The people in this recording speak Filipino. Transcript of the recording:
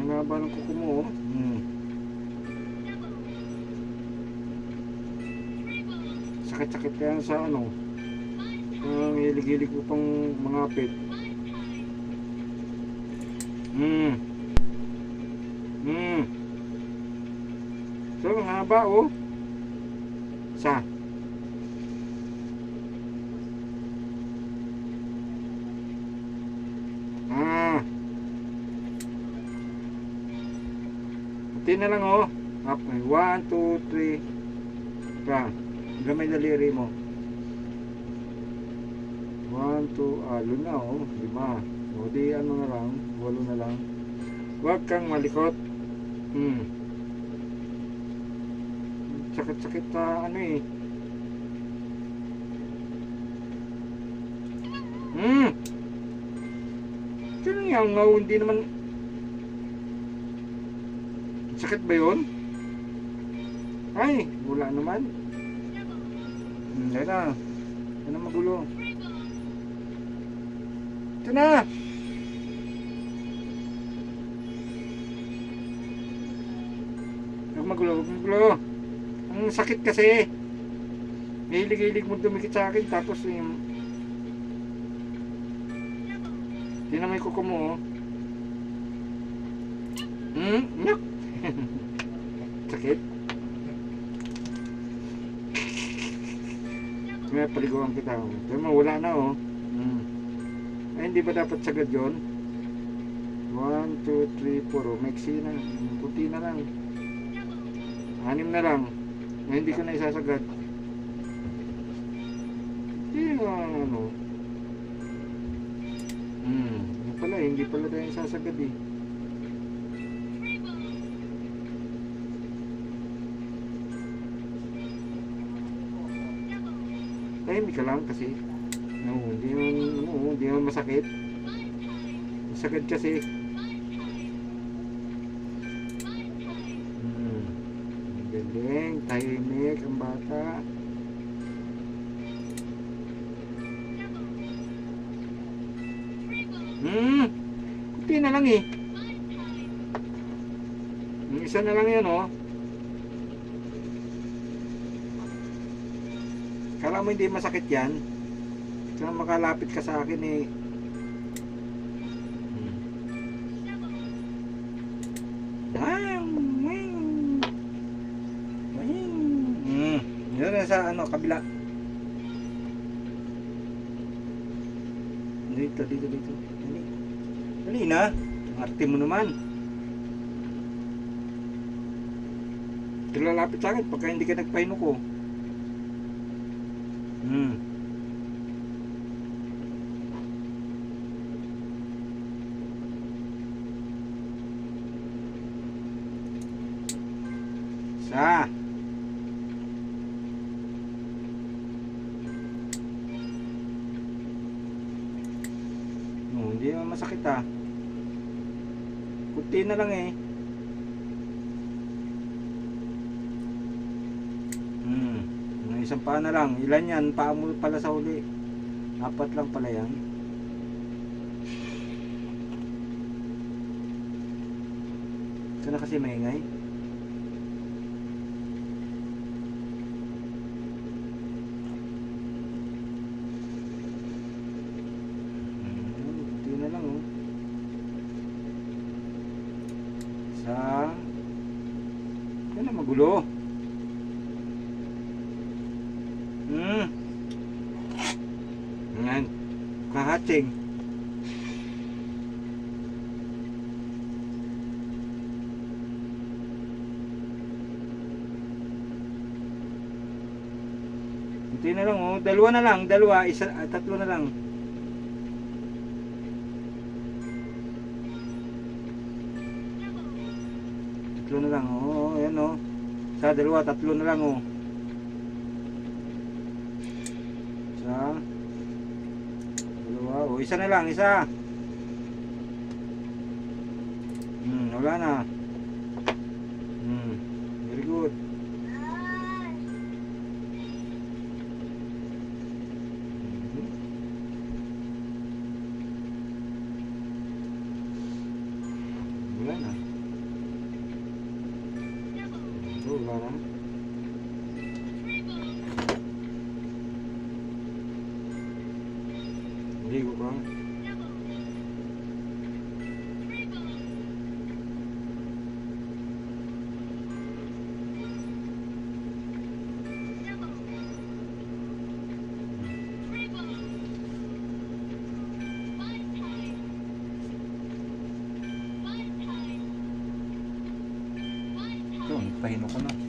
Ang haba ng kuko mo, oh. Sakit-sakit kaya sa ano. Ang hilig-hilig ko pang mangapit. So, ang haba, oh. Sa. Kunti na lang, oh. Up. 1, 2, 3. Pa. Gamay daliri mo. 1, 2, alo na, oh. 5. O di ano na lang, 8 na lang. Huwag kang malikot. Sakit-sakit na ano eh. Sino yung ngaw? Hindi naman. Sakit ba yun? Ay, wala naman. Hindi na. Ano magulo? Ito na. Huwag magulo, huwag magulo. Ang sakit kasi. Hilig-hilig mo dumikit sa akin. Tapos yung tinan mo yung kuko mo, oh. Nyok. Sakit. May paliguan kita, oh. Tinan mo, wala na, oh. Ay, hindi ba dapat sagad yun? 1, 2, 3, 4, oh. Maiksi na. Puti na lang. 6 na lang. Ay, hindi ko na isasagad. Hindi na, ano. Yun pala, hindi pala tayo isasagad, eh. Tahimik ka lang kasi. No, hindi naman masakit. Masakit kasi. Galing, tahimik ang bata. Kunti na lang eh. Yung isa na lang yan, oh. Kala mo hindi masakit yan. Kaya makalapit ka sa akin eh. Yan na sa ano, kabila. Dito. Dali na. Ang arte mo naman. Lalapit sa akin pagka hindi ka nagpahinok ko. Sa. Hindi naman masakit, ah. Kunti na lang eh. Isang paa na lang. Ilan yan? Paa mo pala sa huli. 4 lang pala yan. Ito na kasi maingay. Kunti na lang, oh. Yan na magulo. Yan. Kahatsing. Kunti na lang, oh. Dalawa na lang. Isa, 3 na lang. Tatlo na lang, oh. Ayan, oh. Sa 2, 3 na lang, oh. Isa. 2, oh. Isa na lang, isa. Wala na. Very good. Wala na. Diba? Ito, pahino ko na.